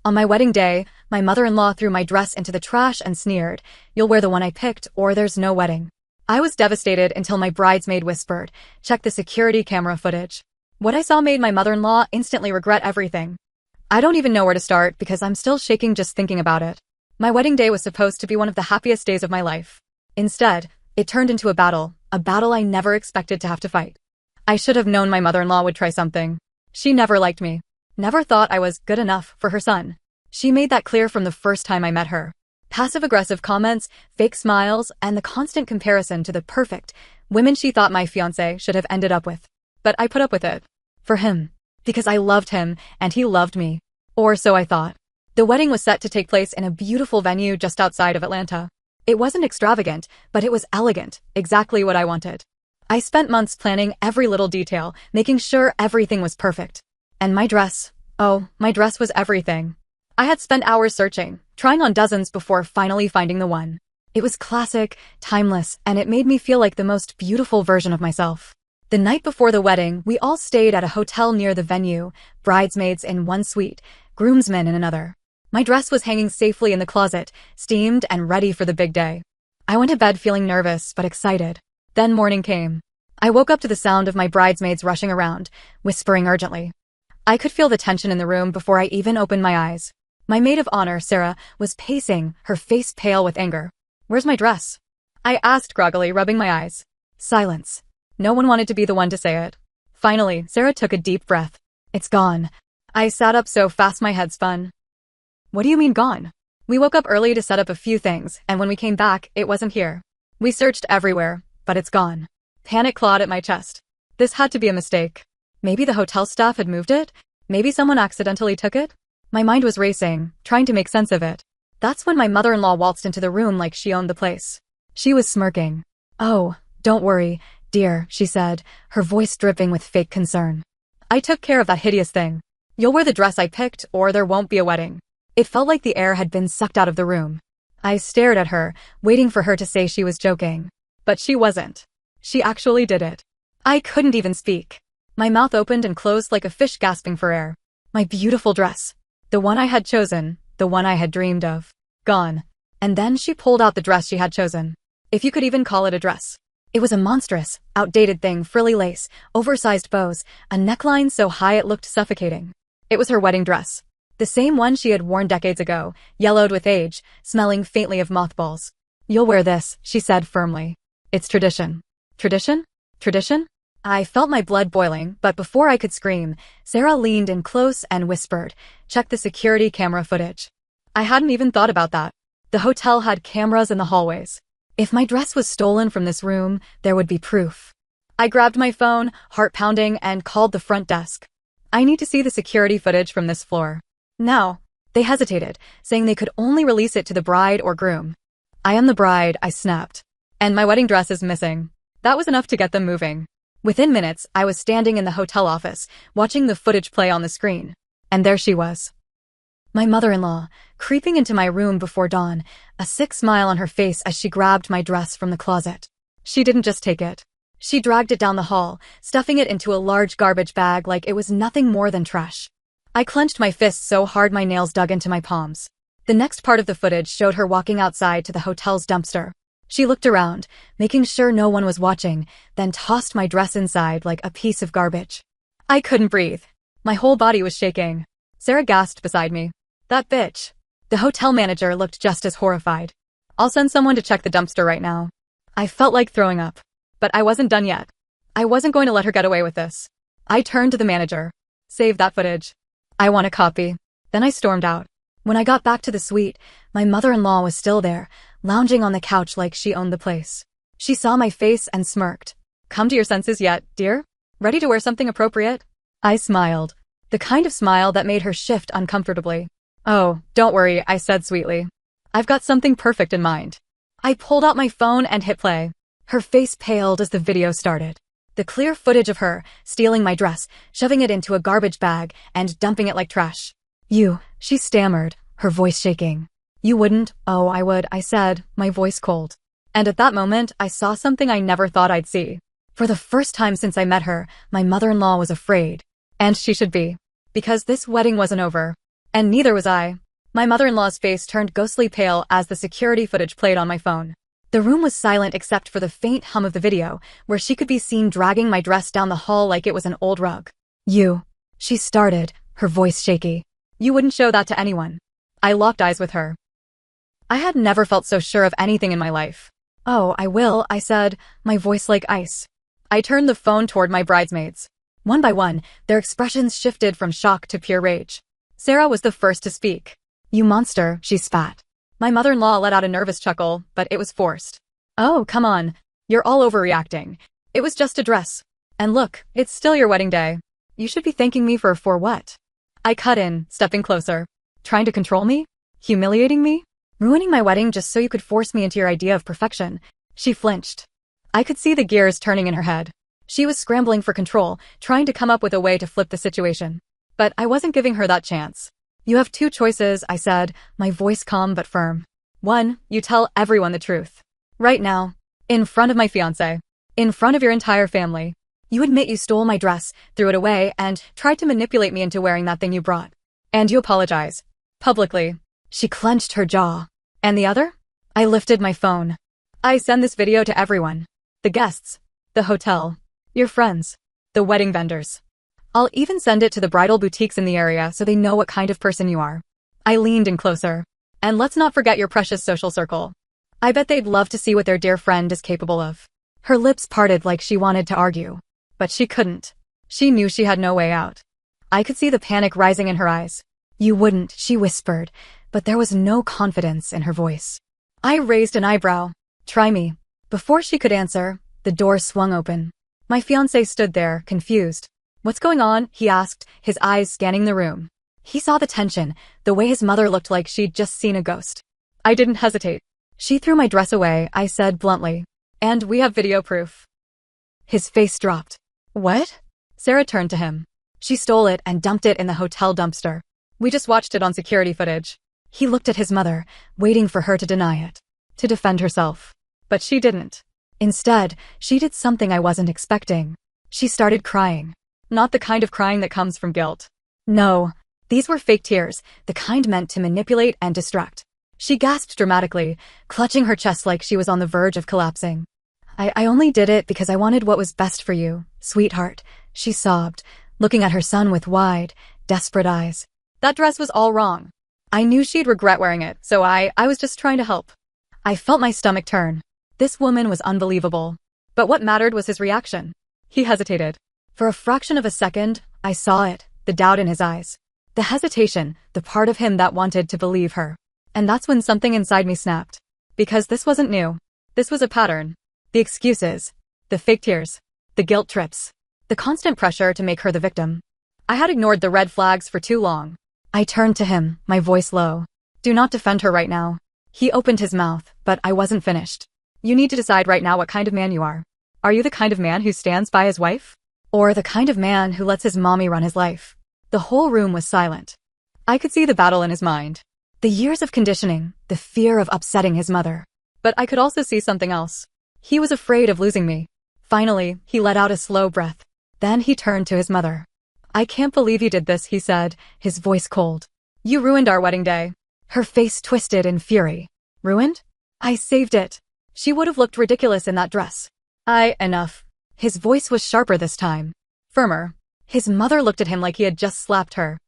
On my wedding day, my mother-in-law threw my dress into the trash and sneered, "You'll wear the one I picked, or there's no wedding." I was devastated until my bridesmaid whispered, "Check the security camera footage." What I saw made my mother-in-law instantly regret everything. I don't even know where to start because I'm still shaking just thinking about it. My wedding day was supposed to be one of the happiest days of my life. Instead, it turned into a battle I never expected to have to fight. I should have known my mother-in-law would try something. She never liked me. Never thought I was good enough for her son. She made that clear from the first time I met her. Passive-aggressive comments, fake smiles, and the constant comparison to the perfect women she thought my fiancé should have ended up with. But I put up with it. For him. Because I loved him, and he loved me. Or so I thought. The wedding was set to take place in a beautiful venue just outside of Atlanta. It wasn't extravagant, but it was elegant, exactly what I wanted. I spent months planning every little detail, making sure everything was perfect. And my dress. Oh, my dress was everything. I had spent hours searching, trying on dozens before finally finding the one. It was classic, timeless, and it made me feel like the most beautiful version of myself. The night before the wedding, we all stayed at a hotel near the venue, bridesmaids in one suite, groomsmen in another. My dress was hanging safely in the closet, steamed and ready for the big day. I went to bed feeling nervous but excited. Then morning came. I woke up to the sound of my bridesmaids rushing around, whispering urgently. I could feel the tension in the room before I even opened my eyes. My maid of honor, Sarah, was pacing, her face pale with anger. "Where's my dress?" I asked groggily, rubbing my eyes. Silence. No one wanted to be the one to say it. Finally, Sarah took a deep breath. "It's gone." I sat up so fast my head spun. "What do you mean gone?" "We woke up early to set up a few things, and when we came back, it wasn't here. We searched everywhere, but it's gone." Panic clawed at my chest. This had to be a mistake. Maybe the hotel staff had moved it? Maybe someone accidentally took it? My mind was racing, trying to make sense of it. That's when my mother-in-law waltzed into the room like she owned the place. She was smirking. "Oh, don't worry, dear," she said, her voice dripping with fake concern. "I took care of that hideous thing. You'll wear the dress I picked, or there won't be a wedding." It felt like the air had been sucked out of the room. I stared at her, waiting for her to say she was joking. But she wasn't. She actually did it. I couldn't even speak. My mouth opened and closed like a fish gasping for air. My beautiful dress. The one I had chosen, the one I had dreamed of. Gone. And then she pulled out the dress she had chosen. If you could even call it a dress. It was a monstrous, outdated thing, frilly lace, oversized bows, a neckline so high it looked suffocating. It was her wedding dress. The same one she had worn decades ago, yellowed with age, smelling faintly of mothballs. "You'll wear this," she said firmly. "It's tradition." Tradition? Tradition? I felt my blood boiling, but before I could scream, Sarah leaned in close and whispered, "Check the security camera footage." I hadn't even thought about that. The hotel had cameras in the hallways. If my dress was stolen from this room, there would be proof. I grabbed my phone, heart pounding, and called the front desk. "I need to see the security footage from this floor." "Now." They hesitated, saying they could only release it to the bride or groom. "I am the bride," I snapped. "And my wedding dress is missing." That was enough to get them moving. Within minutes, I was standing in the hotel office, watching the footage play on the screen. And there she was. My mother-in-law, creeping into my room before dawn, a sick smile on her face as she grabbed my dress from the closet. She didn't just take it. She dragged it down the hall, stuffing it into a large garbage bag like it was nothing more than trash. I clenched my fists so hard my nails dug into my palms. The next part of the footage showed her walking outside to the hotel's dumpster. She looked around, making sure no one was watching, then tossed my dress inside like a piece of garbage. I couldn't breathe. My whole body was shaking. Sarah gasped beside me. "That bitch." The hotel manager looked just as horrified. "I'll send someone to check the dumpster right now." I felt like throwing up. But I wasn't done yet. I wasn't going to let her get away with this. I turned to the manager. "Save that footage. I want a copy." Then I stormed out. When I got back to the suite, my mother-in-law was still there, lounging on the couch like she owned the place. She saw my face and smirked. "Come to your senses yet, dear? Ready to wear something appropriate?" I smiled. The kind of smile that made her shift uncomfortably. "Oh, don't worry," I said sweetly. "I've got something perfect in mind." I pulled out my phone and hit play. Her face paled as the video started. The clear footage of her, stealing my dress, shoving it into a garbage bag, and dumping it like trash. She stammered, her voice shaking. "You wouldn't?" "Oh, I would," I said, my voice cold. And at that moment, I saw something I never thought I'd see. For the first time since I met her, my mother-in-law was afraid. And she should be. Because this wedding wasn't over. And neither was I. My mother-in-law's face turned ghostly pale as the security footage played on my phone. The room was silent except for the faint hum of the video, where she could be seen dragging my dress down the hall like it was an old rug. You. She started, her voice shaky. You wouldn't show that to anyone. I locked eyes with her. I had never felt so sure of anything in my life. Oh, I will, I said, my voice like ice. I turned the phone toward my bridesmaids. One by one, their expressions shifted from shock to pure rage. Sarah was the first to speak. You monster, she spat. My mother-in-law let out a nervous chuckle, but it was forced. Oh, come on. You're all overreacting. It was just a dress. And look, it's still your wedding day. You should be thanking me for what? I cut in, stepping closer. Trying to control me? Humiliating me? Ruining my wedding just so you could force me into your idea of perfection. She flinched. I could see the gears turning in her head. She was scrambling for control, trying to come up with a way to flip the situation. But I wasn't giving her that chance. You have two choices, I said, my voice calm but firm. One, you tell everyone the truth. Right now. In front of my fiancé. In front of your entire family. You admit you stole my dress, threw it away, and tried to manipulate me into wearing that thing you brought. And you apologize. Publicly. She clenched her jaw. And the other? I lifted my phone. I send this video to everyone. The guests. The hotel. Your friends. The wedding vendors. I'll even send it to the bridal boutiques in the area so they know what kind of person you are. I leaned in closer. And let's not forget your precious social circle. I bet they'd love to see what their dear friend is capable of. Her lips parted like she wanted to argue. But she couldn't. She knew she had no way out. I could see the panic rising in her eyes. You wouldn't, she whispered, but there was no confidence in her voice. I raised an eyebrow. Try me. Before she could answer, the door swung open. My fiancé stood there, confused. What's going on? He asked, his eyes scanning the room. He saw the tension, the way his mother looked like she'd just seen a ghost. I didn't hesitate. She threw my dress away, I said bluntly. And we have video proof. His face dropped. What? Sarah turned to him. She stole it and dumped it in the hotel dumpster. We just watched it on security footage. He looked at his mother, waiting for her to deny it. To defend herself. But she didn't. Instead, she did something I wasn't expecting. She started crying. Not the kind of crying that comes from guilt. No. These were fake tears, the kind meant to manipulate and distract. She gasped dramatically, clutching her chest like she was on the verge of collapsing. I only did it because I wanted what was best for you, sweetheart, she sobbed, looking at her son with wide, desperate eyes. That dress was all wrong. I knew she'd regret wearing it, so I was just trying to help. I felt my stomach turn. This woman was unbelievable. But what mattered was his reaction. He hesitated. For a fraction of a second, I saw it, the doubt in his eyes. The hesitation, the part of him that wanted to believe her. And that's when something inside me snapped. Because this wasn't new. This was a pattern. The excuses. The fake tears. The guilt trips. The constant pressure to make her the victim. I had ignored the red flags for too long. I turned to him, my voice low. Do not defend her right now. He opened his mouth, but I wasn't finished. You need to decide right now what kind of man you are. Are you the kind of man who stands by his wife? Or the kind of man who lets his mommy run his life? The whole room was silent. I could see the battle in his mind. The years of conditioning, the fear of upsetting his mother. But I could also see something else. He was afraid of losing me. Finally, he let out a slow breath. Then he turned to his mother. I can't believe you did this, he said, his voice cold. You ruined our wedding day. Her face twisted in fury. Ruined? I saved it. She would have looked ridiculous in that dress. Enough. His voice was sharper this time. Firmer. His mother looked at him like he had just slapped her.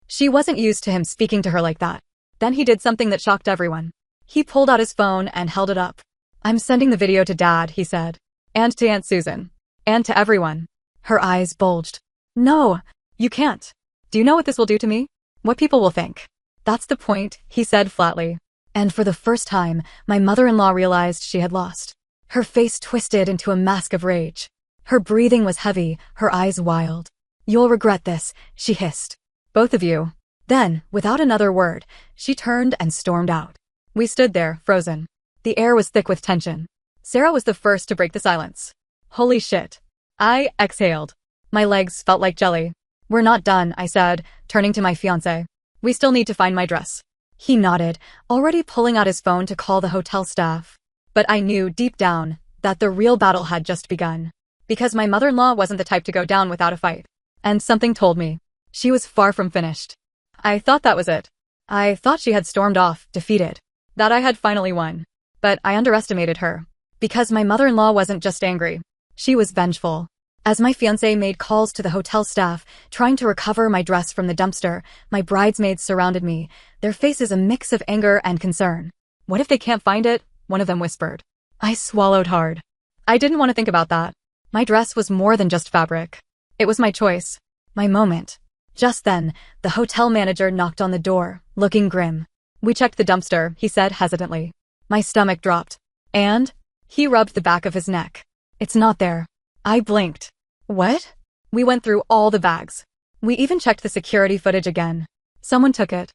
She wasn't used to him speaking to her like that. Then he did something that shocked everyone. He pulled out his phone and held it up. I'm sending the video to Dad, he said. And to Aunt Susan. And to everyone. Her eyes bulged. No, you can't. Do you know what this will do to me? What people will think. That's the point, he said flatly. And for the first time, my mother-in-law realized she had lost. Her face twisted into a mask of rage. Her breathing was heavy, her eyes wild. You'll regret this, she hissed. Both of you. Then, without another word, she turned and stormed out. We stood there, frozen. The air was thick with tension. Sarah was the first to break the silence. Holy shit. I exhaled. My legs felt like jelly. We're not done, I said, turning to my fiancé. We still need to find my dress. He nodded, already pulling out his phone to call the hotel staff. But I knew, deep down, that the real battle had just begun. Because my mother-in-law wasn't the type to go down without a fight. And something told me. She was far from finished. I thought that was it. I thought she had stormed off, defeated. That I had finally won. But I underestimated her. Because my mother-in-law wasn't just angry. She was vengeful. As my fiancé made calls to the hotel staff, trying to recover my dress from the dumpster, my bridesmaids surrounded me, their faces a mix of anger and concern. What if they can't find it? One of them whispered. I swallowed hard. I didn't want to think about that. My dress was more than just fabric. It was my choice. My moment. Just then, the hotel manager knocked on the door, looking grim. We checked the dumpster, he said hesitantly. My stomach dropped. And? He rubbed the back of his neck. It's not there. I blinked. What? We went through all the bags. We even checked the security footage again. Someone took it.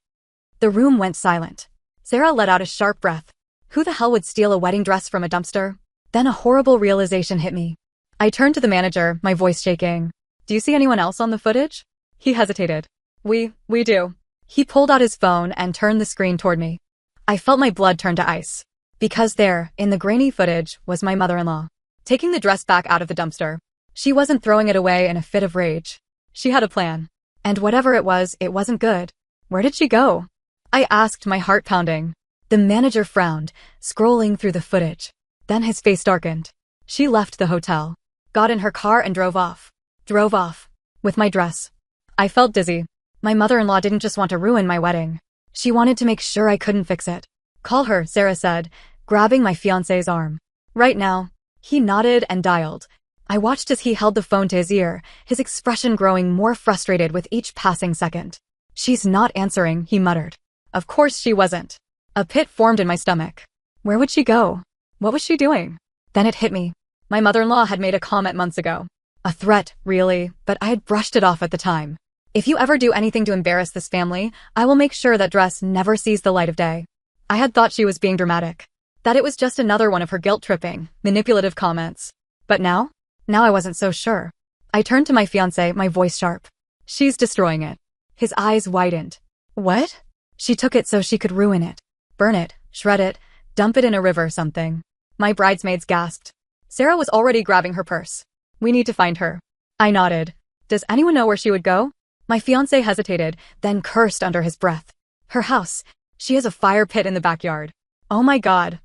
The room went silent. Sarah let out a sharp breath. Who the hell would steal a wedding dress from a dumpster? Then a horrible realization hit me. I turned to the manager, my voice shaking. Do you see anyone else on the footage? He hesitated. We do. He pulled out his phone and turned the screen toward me. I felt my blood turn to ice. Because there, in the grainy footage, was my mother-in-law. Taking the dress back out of the dumpster. She wasn't throwing it away in a fit of rage. She had a plan. And whatever it wasn't good. Where did she go? I asked, my heart pounding. The manager frowned, scrolling through the footage. Then his face darkened. She left the hotel, got in her car and drove off. With my dress. I felt dizzy. My mother-in-law didn't just want to ruin my wedding. She wanted to make sure I couldn't fix it. Call her, Sarah said, grabbing my fiancé's arm. Right now. He nodded and dialed. I watched as he held the phone to his ear, his expression growing more frustrated with each passing second. She's not answering, he muttered. Of course she wasn't. A pit formed in my stomach. Where would she go? What was she doing? Then it hit me. My mother-in-law had made a comment months ago. A threat, really, but I had brushed it off at the time. If you ever do anything to embarrass this family, I will make sure that dress never sees the light of day. I had thought she was being dramatic. That it was just another one of her guilt-tripping, manipulative comments. But now I wasn't so sure. I turned to my fiancé, my voice sharp. She's destroying it. His eyes widened. What? She took it so she could ruin it. Burn it, shred it, dump it in a river or something. My bridesmaids gasped. Sarah was already grabbing her purse. We need to find her. I nodded. Does anyone know where she would go? My fiancé hesitated, then cursed under his breath. Her house. She has a fire pit in the backyard. Oh my God.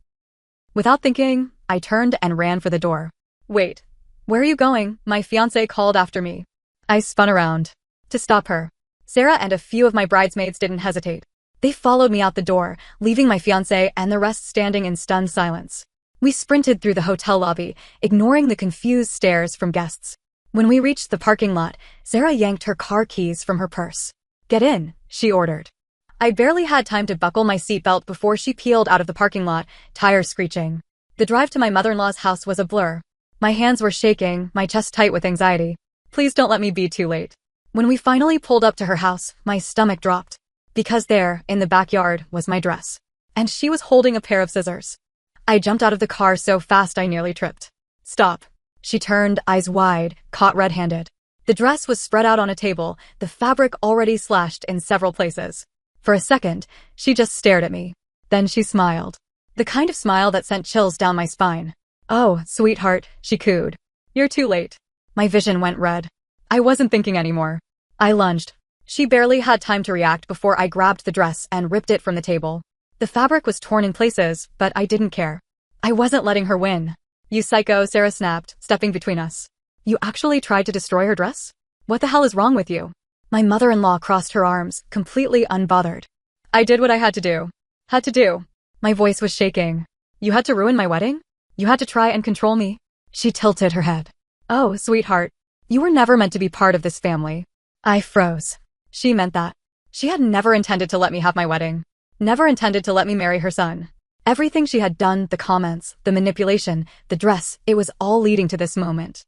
Without thinking, I turned and ran for the door. Wait. Where are you going? My fiancé called after me. I spun around. To stop her. Sarah and a few of my bridesmaids didn't hesitate. They followed me out the door, leaving my fiancé and the rest standing in stunned silence. We sprinted through the hotel lobby, ignoring the confused stares from guests. When we reached the parking lot, Sarah yanked her car keys from her purse. Get in, she ordered. I barely had time to buckle my seatbelt before she peeled out of the parking lot, tires screeching. The drive to my mother-in-law's house was a blur. My hands were shaking, my chest tight with anxiety. Please don't let me be too late. When we finally pulled up to her house, my stomach dropped. Because there, in the backyard, was my dress. And she was holding a pair of scissors. I jumped out of the car so fast I nearly tripped. Stop. She turned, eyes wide, caught red-handed. The dress was spread out on a table, the fabric already slashed in several places. For a second, she just stared at me. Then she smiled. The kind of smile that sent chills down my spine. Oh, sweetheart, she cooed. You're too late. My vision went red. I wasn't thinking anymore. I lunged. She barely had time to react before I grabbed the dress and ripped it from the table. The fabric was torn in places, but I didn't care. I wasn't letting her win. You psycho, Sarah snapped, stepping between us. You actually tried to destroy her dress? What the hell is wrong with you? My mother-in-law crossed her arms, completely unbothered. I did what I had to do. My voice was shaking. You had to ruin my wedding? You had to try and control me? She tilted her head. Oh, sweetheart. You were never meant to be part of this family. I froze. She meant that. She had never intended to let me have my wedding. Never intended to let me marry her son. Everything she had done, the comments, the manipulation, the dress, it was all leading to this moment.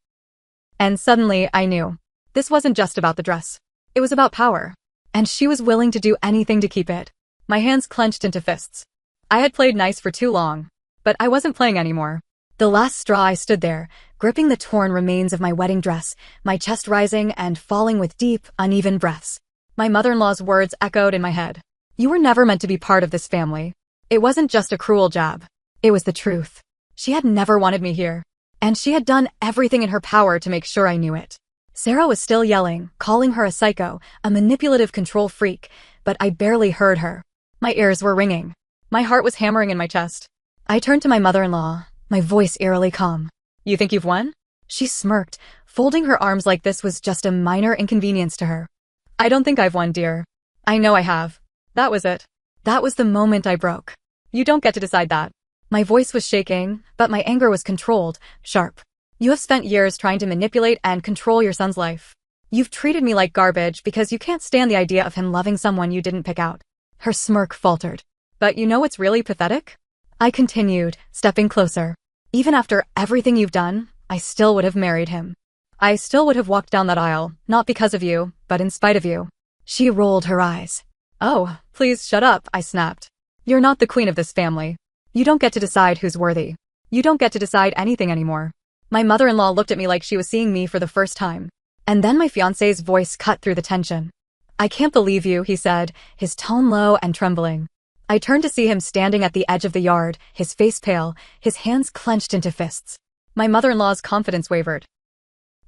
And suddenly, I knew. This wasn't just about the dress. It was about power. And she was willing to do anything to keep it. My hands clenched into fists. I had played nice for too long. But I wasn't playing anymore. The last straw, I stood there, gripping the torn remains of my wedding dress, my chest rising and falling with deep, uneven breaths. My mother-in-law's words echoed in my head. You were never meant to be part of this family. It wasn't just a cruel jab. It was the truth. She had never wanted me here. And she had done everything in her power to make sure I knew it. Sarah was still yelling, calling her a psycho, a manipulative control freak, but I barely heard her. My ears were ringing. My heart was hammering in my chest. I turned to my mother-in-law, my voice eerily calm. "You think you've won?" She smirked, folding her arms like this was just a minor inconvenience to her. "I don't think I've won, dear. I know I have. That was it. That was the moment I broke. You don't get to decide that." My voice was shaking, but my anger was controlled, sharp. "You have spent years trying to manipulate and control your son's life. You've treated me like garbage because you can't stand the idea of him loving someone you didn't pick out." Her smirk faltered. "But you know what's really pathetic?" I continued, stepping closer. "Even after everything you've done, I still would have married him. I still would have walked down that aisle, not because of you, but in spite of you." She rolled her eyes. "Oh, please shut up," I snapped. "You're not the queen of this family. You don't get to decide who's worthy. You don't get to decide anything anymore." My mother-in-law looked at me like she was seeing me for the first time. And then my fiancé's voice cut through the tension. "I can't believe you," he said, his tone low and trembling. I turned to see him standing at the edge of the yard, his face pale, his hands clenched into fists. My mother-in-law's confidence wavered.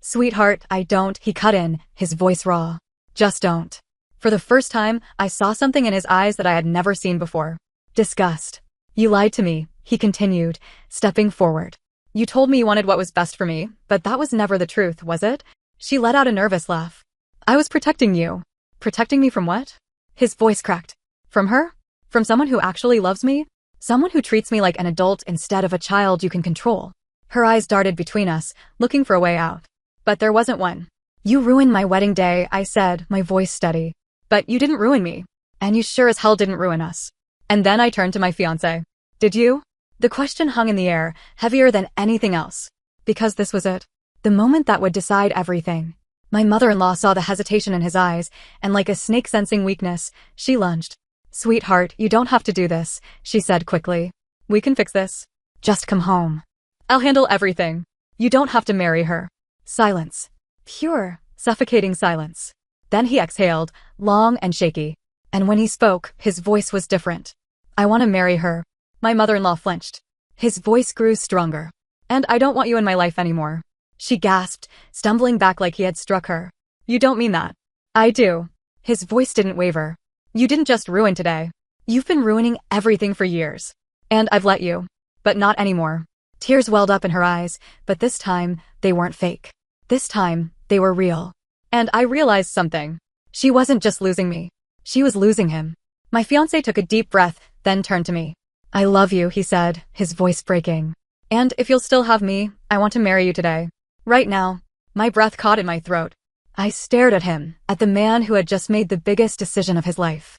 "Sweetheart, I don't," he cut in, his voice raw. "Just don't." For the first time, I saw something in his eyes that I had never seen before. Disgust. "You lied to me," he continued, stepping forward. "You told me you wanted what was best for me, but that was never the truth, was it?" She let out a nervous laugh. "I was protecting you." "Protecting me from what?" His voice cracked. "From her? From someone who actually loves me? Someone who treats me like an adult instead of a child you can control." Her eyes darted between us, looking for a way out. But there wasn't one. "You ruined my wedding day," I said, my voice steady. "But you didn't ruin me. And you sure as hell didn't ruin us." And then I turned to my fiancé. "Did you?" The question hung in the air, heavier than anything else. Because this was it. The moment that would decide everything. My mother-in-law saw the hesitation in his eyes, and like a snake sensing weakness, she lunged. "Sweetheart, you don't have to do this," she said quickly. "We can fix this. Just come home. I'll handle everything. You don't have to marry her." Silence. Pure, suffocating silence. Then he exhaled, long and shaky. And when he spoke, his voice was different. "I want to marry her." My mother-in-law flinched. His voice grew stronger. "And I don't want you in my life anymore." She gasped, stumbling back like he had struck her. "You don't mean that." "I do." His voice didn't waver. "You didn't just ruin today. You've been ruining everything for years. And I've let you. But not anymore." Tears welled up in her eyes, but this time, they weren't fake. This time, they were real. And I realized something. She wasn't just losing me. She was losing him. My fiancé took a deep breath, then turned to me. "I love you," he said, his voice breaking. "And if you'll still have me, I want to marry you today. Right now." My breath caught in my throat. I stared at him, at the man who had just made the biggest decision of his life.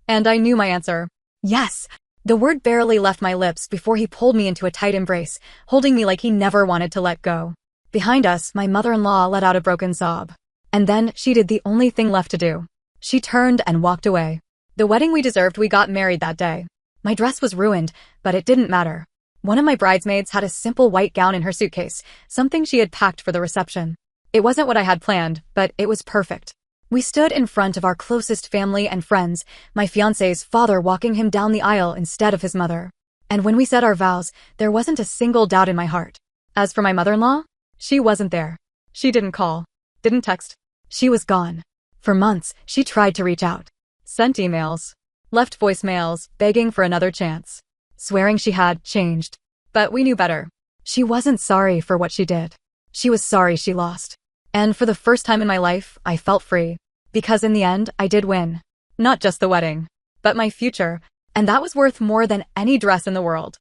And I knew my answer. Yes. The word barely left my lips before he pulled me into a tight embrace, holding me like he never wanted to let go. Behind us, my mother-in-law let out a broken sob. And then she did the only thing left to do. She turned and walked away. The wedding we deserved, we got married that day. My dress was ruined, but it didn't matter. One of my bridesmaids had a simple white gown in her suitcase, something she had packed for the reception. It wasn't what I had planned, but it was perfect. We stood in front of our closest family and friends, my fiancé's father walking him down the aisle instead of his mother. And when we said our vows, there wasn't a single doubt in my heart. As for my mother-in-law, she wasn't there. She didn't call, didn't text. She was gone. For months, she tried to reach out. Sent emails. Left voicemails, begging for another chance. Swearing she had changed. But we knew better. She wasn't sorry for what she did. She was sorry she lost. And for the first time in my life, I felt free. Because in the end, I did win. Not just the wedding, but my future, and that was worth more than any dress in the world.